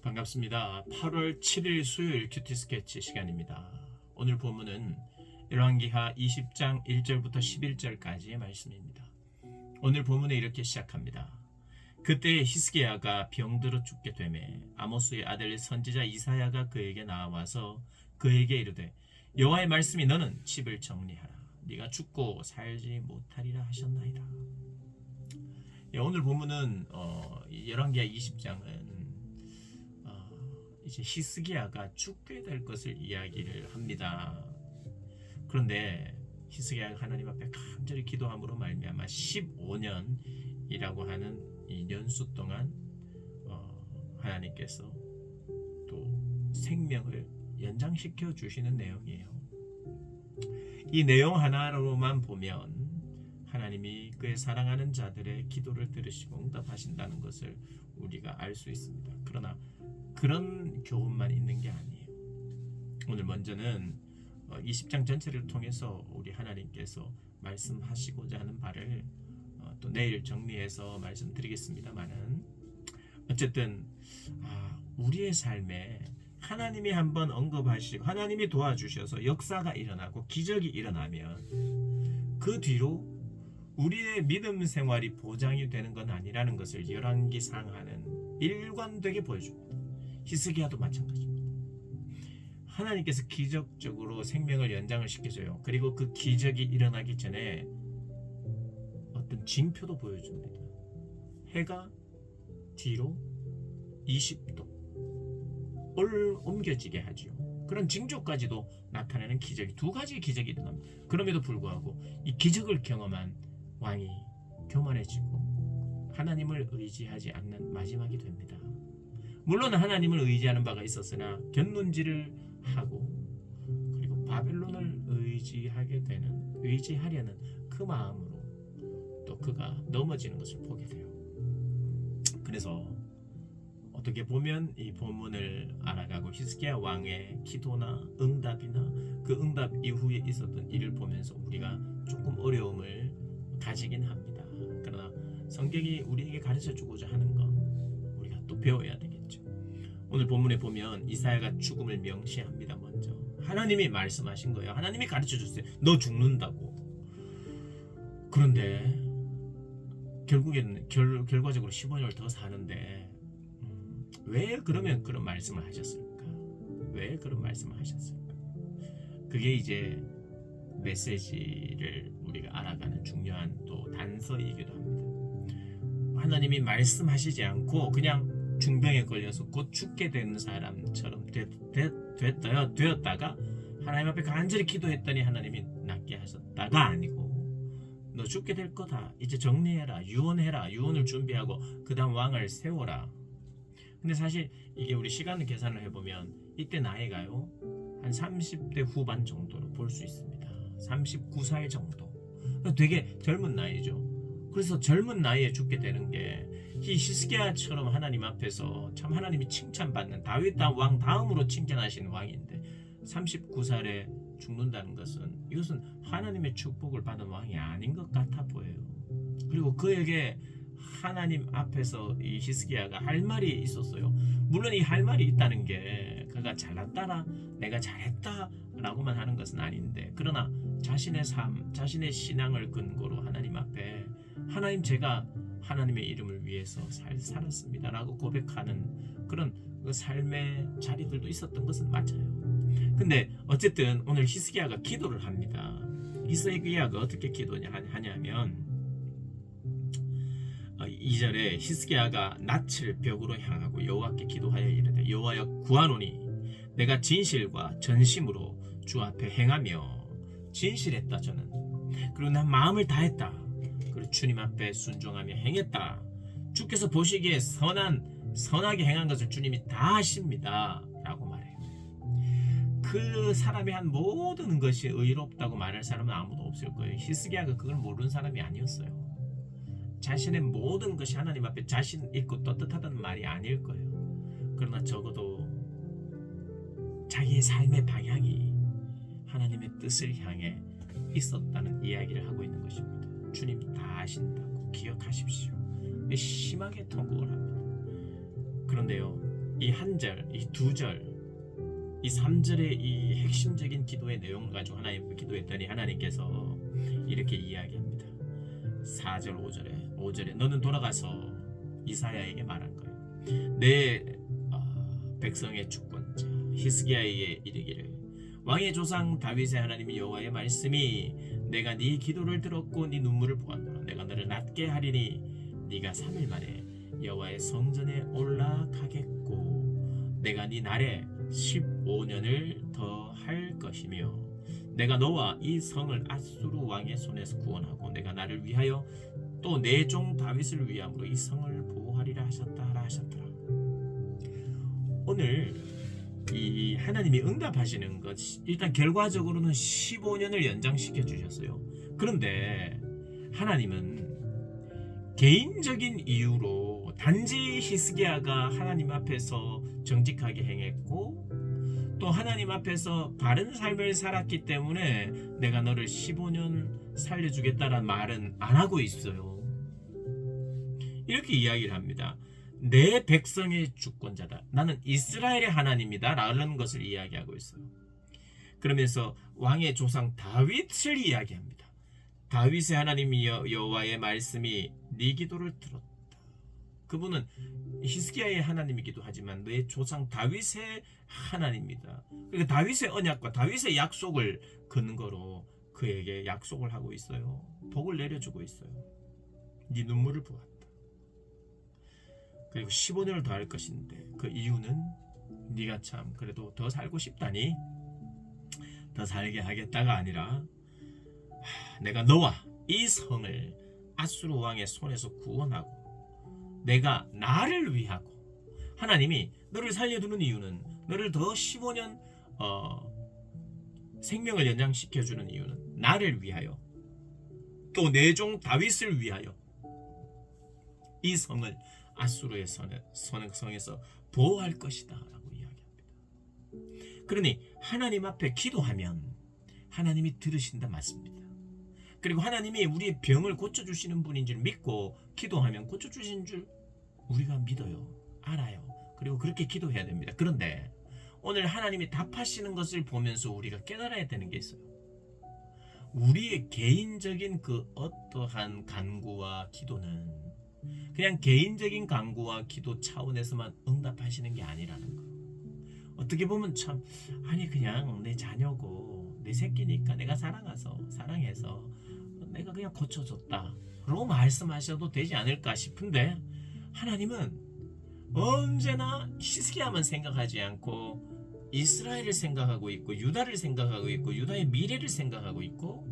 반갑습니다. 8월 7일 수요일 큐티 스케치 시간입니다. 오늘 본문은 열왕기하 20장 1절부터 11절까지의 말씀입니다. 오늘 본문에 이렇게 시작합니다. 그때 히스기야가 병들어 죽게 되매 아모스의 아들 선지자 이사야가 그에게 나와서 그에게 이르되 여호와의 말씀이 너는 집을 정리하라. 네가 죽고 살지 못하리라 하셨나이다. 오늘 본문은 열왕기하 20장은 이제 히스기야가 죽게 될 것을 이야기를 합니다. 그런데 히스기야가 하나님 앞에 간절히 기도함으로 말미암아 15년이라고 하는 이 연수 동안 하나님께서 또 생명을 연장시켜 주시는 내용이에요. 이 내용 하나로만 보면 하나님이 그의 사랑하는 자들의 기도를 들으시고 응답하신다는 것을 우리가 알 수 있습니다. 그러나 그런 교훈만 있는 게 아니에요. 오늘 먼저는 20장 전체를 통해서 우리 하나님께서 말씀하시고자 하는 바를 또 내일 정리해서 말씀드리겠습니다만은 어쨌든 우리의 삶에 하나님이 한번 언급하시고 하나님이 도와주셔서 역사가 일어나고 기적이 일어나면 그 뒤로 우리의 믿음 생활이 보장이 되는 건 아니라는 것을 열왕기상하는 일관되게 보여줍니다. 히스기야도 마찬가지입니다. 하나님께서 기적적으로 생명을 연장을 시켜줘요. 그리고 그 기적이 일어나기 전에 어떤 징표도 보여줍니다. 해가 뒤로 20도 옮겨지게 하죠. 그런 징조까지도 나타내는 기적이 두 가지 기적이 일어납니다. 그럼에도 불구하고 이 기적을 경험한 왕이 교만해지고 하나님을 의지하지 않는 마지막이 됩니다. 물론 하나님을 의지하는 바가 있었으나 견눈질을 하고 그리고 바벨론을 의지하려는 그 마음으로 또 그가 넘어지는 것을 보게 돼요. 그래서 어떻게 보면 이 본문을 알아가고 히스기야 왕의 기도나 응답이나 그 응답 이후에 있었던 일을 보면서 우리가 조금 어려움을 가지긴 합니다. 그러나 성경이 우리에게 가르쳐주고자 하는 건 우리가 또 배워야 되겠죠. 오늘 본문에 보면 이사야가 죽음을 명시합니다. 먼저 하나님이 말씀하신 거예요. 하나님이 가르쳐줬어요. 너 죽는다고. 그런데 결국에는 결과적으로 15년을 더 사는데 왜 그러면 그런 말씀을 하셨을까? 왜 그런 말씀을 하셨을까? 그게 이제 메시지를 우리가 알아가는 중요한 또 단서이기도 합니다. 하나님이 말씀하시지 않고 그냥 중병에 걸려서 곧 죽게 되는 사람처럼 되었다가 하나님 앞에 간절히 기도했더니 하나님이 낫게 하셨다가 아니고 너 죽게 될 거다. 이제 정리해라. 유언해라. 유언을 준비하고 그 다음 왕을 세워라. 근데 사실 이게 우리 시간 계산을 해보면 이때 나이가요 한 30대 후반 정도로 볼 수 있습니다. 39살 정도. 되게 젊은 나이죠. 그래서 젊은 나이에 죽게 되는 게 히스기야처럼 하나님 앞에서 참 하나님이 칭찬받는 다윗 왕 다음으로 칭찬하신 왕인데 39살에 죽는다는 것은 이것은 하나님의 축복을 받은 왕이 아닌 것 같아 보여요. 그리고 그에게 하나님 앞에서 이 히스기야가 할 말이 있었어요. 물론 이 할 말이 있다는 게 그가 잘났다라 내가 잘했다 라고만 하는 것은 아닌데 그러나 자신의 삶, 자신의 신앙을 근거로 하나님 앞에 하나님 제가 하나님의 이름을 위해서 살았습니다 라고 고백하는 그런 그 삶의 자리들도 있었던 것은 맞아요. 근데 어쨌든 오늘 히스기야가 기도를 합니다. 히스기야가 어떻게 하냐면 2절에 히스기야가 낯을 벽으로 향하고 여호와께 기도하여 이르되 여호와여 구하노니 내가 진실과 전심으로 주 앞에 행하며 진실했다 저는. 그리고 난 마음을 다했다. 그리고 주님 앞에 순종하며 행했다. 주께서 보시기에 선하게 행한 것을 주님이 다 하십니다 라고 말해요. 그 사람이 한 모든 것이 의롭다고 말할 사람은 아무도 없을 거예요. 히스기야가 그걸 모르는 사람이 아니었어요. 자신의 모든 것이 하나님 앞에 자신 있고 떳떳하다는 말이 아닐 거예요. 그러나 적어도 자기의 삶의 방향이 하나님의 뜻을 향해 있었다는 이야기를 하고 있는 것입니다. 주님 다 아신다고 기억하십시오. 심하게 통곡을 합니다. 그런데요 이 한 절, 이 두 절, 이 3절의 이 핵심적인 기도의 내용을 가지고 하나님께 기도했더니 하나님께서 이렇게 이야기합니다. 4절 5절에 너는 돌아가서 이사야에게 말한 거예요. 내 백성의 주권자 히스기야에게 이르기를 왕의 조상 다윗의 하나님이 여호와의 말씀이 내가 네 기도를 들었고 네 눈물을 보았노라. 내가 너를 낫게 하리니 네가 3일 만에 여호와의 성전에 올라가겠고 내가 네 날에 15년을 더 할 것이며 내가 너와 이 성을 앗수르 왕의 손에서 구원하고 내가 나를 위하여 또 내 종 다윗을 위함으로 이 성을 보호하리라 하셨더라. 오늘 이 하나님이 응답하시는 것 일단 결과적으로는 15년을 연장시켜 주셨어요. 그런데 하나님은 개인적인 이유로 단지 히스기야가 하나님 앞에서 정직하게 행했고 또 하나님 앞에서 바른 삶을 살았기 때문에 내가 너를 15년 살려주겠다라는 말은 안 하고 있어요. 이렇게 이야기를 합니다. 내 백성의 주권자다. 나는 이스라엘의 하나님이다 라는 것을 이야기하고 있어요. 그러면서 왕의 조상 다윗을 이야기합니다. 다윗의 하나님이 여호와의 말씀이 네 기도를 들었다. 그분은 히스기야의 하나님이기도 하지만 내 조상 다윗의 하나님이다. 그러니까 다윗의 언약과 다윗의 약속을 근거로 그에게 약속을 하고 있어요. 복을 내려주고 있어요. 네 눈물을 보았다. 그리고 15년을 더 할 것인데 그 이유는 네가 참 그래도 더 살고 싶다니 더 살게 하겠다가 아니라 내가 너와 이 성을 앗수르 왕의 손에서 구원하고 내가 나를 위하고 하나님이 너를 살려두는 이유는 너를 더 15년 생명을 연장시켜주는 이유는 나를 위하여 또 내 종 다윗을 위하여 이 성을 앗수르의 성에서 보호할 것이다 라고 이야기합니다. 그러니 하나님 앞에 기도하면 하나님이 들으신다 맞습니다. 그리고 하나님이 우리의 병을 고쳐주시는 분인 줄 믿고 기도하면 고쳐주신 줄 우리가 믿어요. 알아요. 그리고 그렇게 기도해야 됩니다. 그런데 오늘 하나님이 답하시는 것을 보면서 우리가 깨달아야 되는 게 있어요. 우리의 개인적인 그 어떠한 간구와 기도는 그냥 개인적인 간구와 기도 차원에서만 응답하시는 게 아니라는 거. 어떻게 보면 참 아니 그냥 내 자녀고 내 새끼니까 내가 사랑해서 내가 그냥 고쳐줬다 라고 말씀하셔도 되지 않을까 싶은데 하나님은 언제나 히스기야만 생각하지 않고 이스라엘을 생각하고 있고 유다를 생각하고 있고 유다의 미래를 생각하고 있고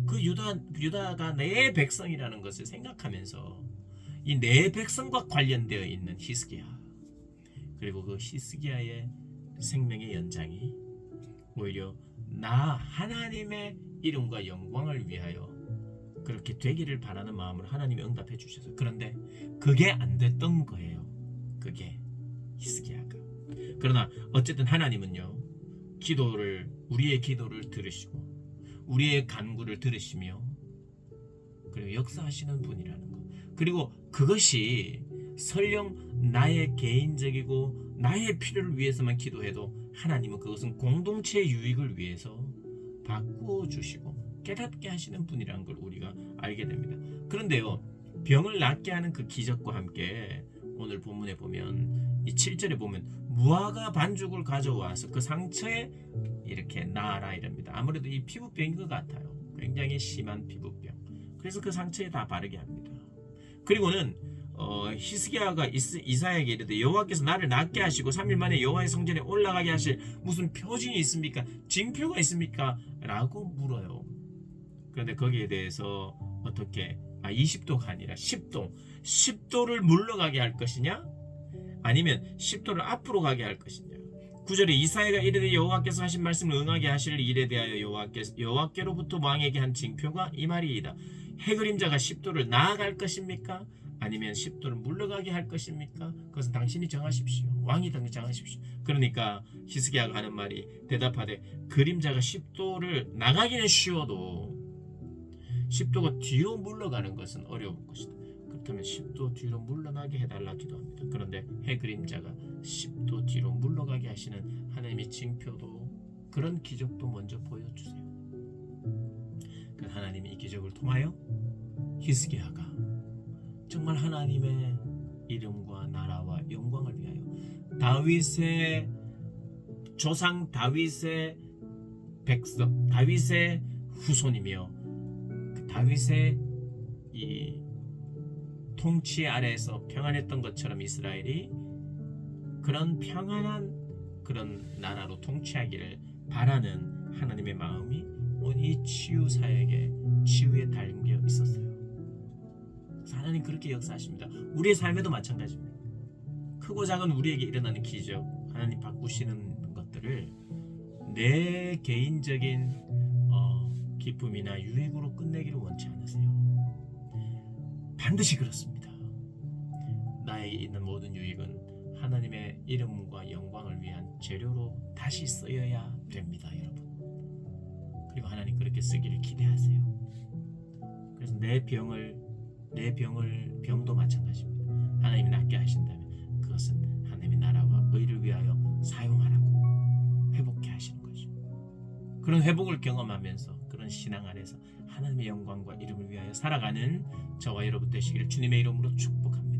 그 유다가 내 백성이라는 것을 생각하면서 이 내 백성과 관련되어 있는 히스기야 그리고 그 히스기야의 생명의 연장이 오히려 나 하나님의 이름과 영광을 위하여 그렇게 되기를 바라는 마음으로 하나님이 응답해 주셔서 그런데 그게 안 됐던 거예요. 그게 히스기야가. 그러나 어쨌든 하나님은요 우리의 기도를 들으시고 우리의 간구를 들으시며 그리고 역사하시는 분이라는 것. 그리고 그것이 설령 나의 개인적이고 나의 필요를 위해서만 기도해도 하나님은 그것은 공동체의 유익을 위해서 바꾸어 주시고 깨닫게 하시는 분이라는 걸 우리가 알게 됩니다. 그런데요 병을 낫게 하는 그 기적과 함께 오늘 본문에 보면 이 7절에 보면 무화과 반죽을 가져와서 그 상처에 이렇게 놔라 이랍니다. 아무래도 이 피부병인 것 같아요. 굉장히 심한 피부병. 그래서 그 상처에 다 바르게 합니다. 그리고는 히스기야가 이사야에게 이르되 여호와께서 나를 낫게 하시고 3일 만에 여호와의 성전에 올라가게 하실 무슨 표징이 있습니까? 징표가 있습니까? 라고 물어요. 그런데 거기에 대해서 어떻게 20도가 아니라 10도를 물러가게 할 것이냐? 아니면 10도를 앞으로 가게 할 것이냐? 9절에 이사야가 이르되 여호와께서 하신 말씀을 응하게 하실 일에 대하여 여호와께로부터 왕에게 한 징표가 이 말이이다. 해 그림자가 10도를 나아갈 것입니까? 아니면 10도를 물러가게 할 것입니까? 그것은 당신이 정하십시오. 왕이 정하십시오. 그러니까 히스기야가 하는 말이 대답하되 그림자가 10도를 나가기는 쉬워도 10도가 뒤로 물러가는 것은 어려울 것이다. 그렇다면 10도 뒤로 물러나게 해달라 기도합니다. 그런데 해 그림자가 10도 뒤로 물러가게 하시는 하나님의 징표도 그런 기적도 먼저 보여주세요. 그 하나님이 이 기적을 통하여 히스기야가 정말 하나님의 이름과 나라와 영광을 위하여 다윗의 조상 다윗의 백성 다윗의 후손이며 그 다윗의 이 통치 아래에서 평안했던 것처럼 이스라엘이 그런 평안한 그런 나라로 통치하기를 바라는 하나님의 마음이 이 치유사에게 치유에 담겨 있었어요. 하나님 그렇게 역사하십니다. 우리의 삶에도 마찬가지입니다. 크고 작은 우리에게 일어나는 기적, 하나님 바꾸시는 것들을 내 개인적인 기쁨이나 유익으로 끝내기를 원치 않으세요. 반드시 그렇습니다. 나에게 있는 모든 유익은 하나님의 이름과 영광을 위한 재료로 다시 쓰여야 됩니다, 여러분. 그리고 하나님 그렇게 쓰기를 기대하세요. 그래서 내 병도 마찬가지입니다. 하나님이 낫게 하신다면 그것은 하나님의 나라와 의를 위하여 사용하라고 회복케 하시는 거죠. 그런 회복을 경험하면서 그런 신앙 안에서 하나님의 영광과 이름을 위하여 살아가는 저와 여러분 되시기를 주님의 이름으로 축복합니다.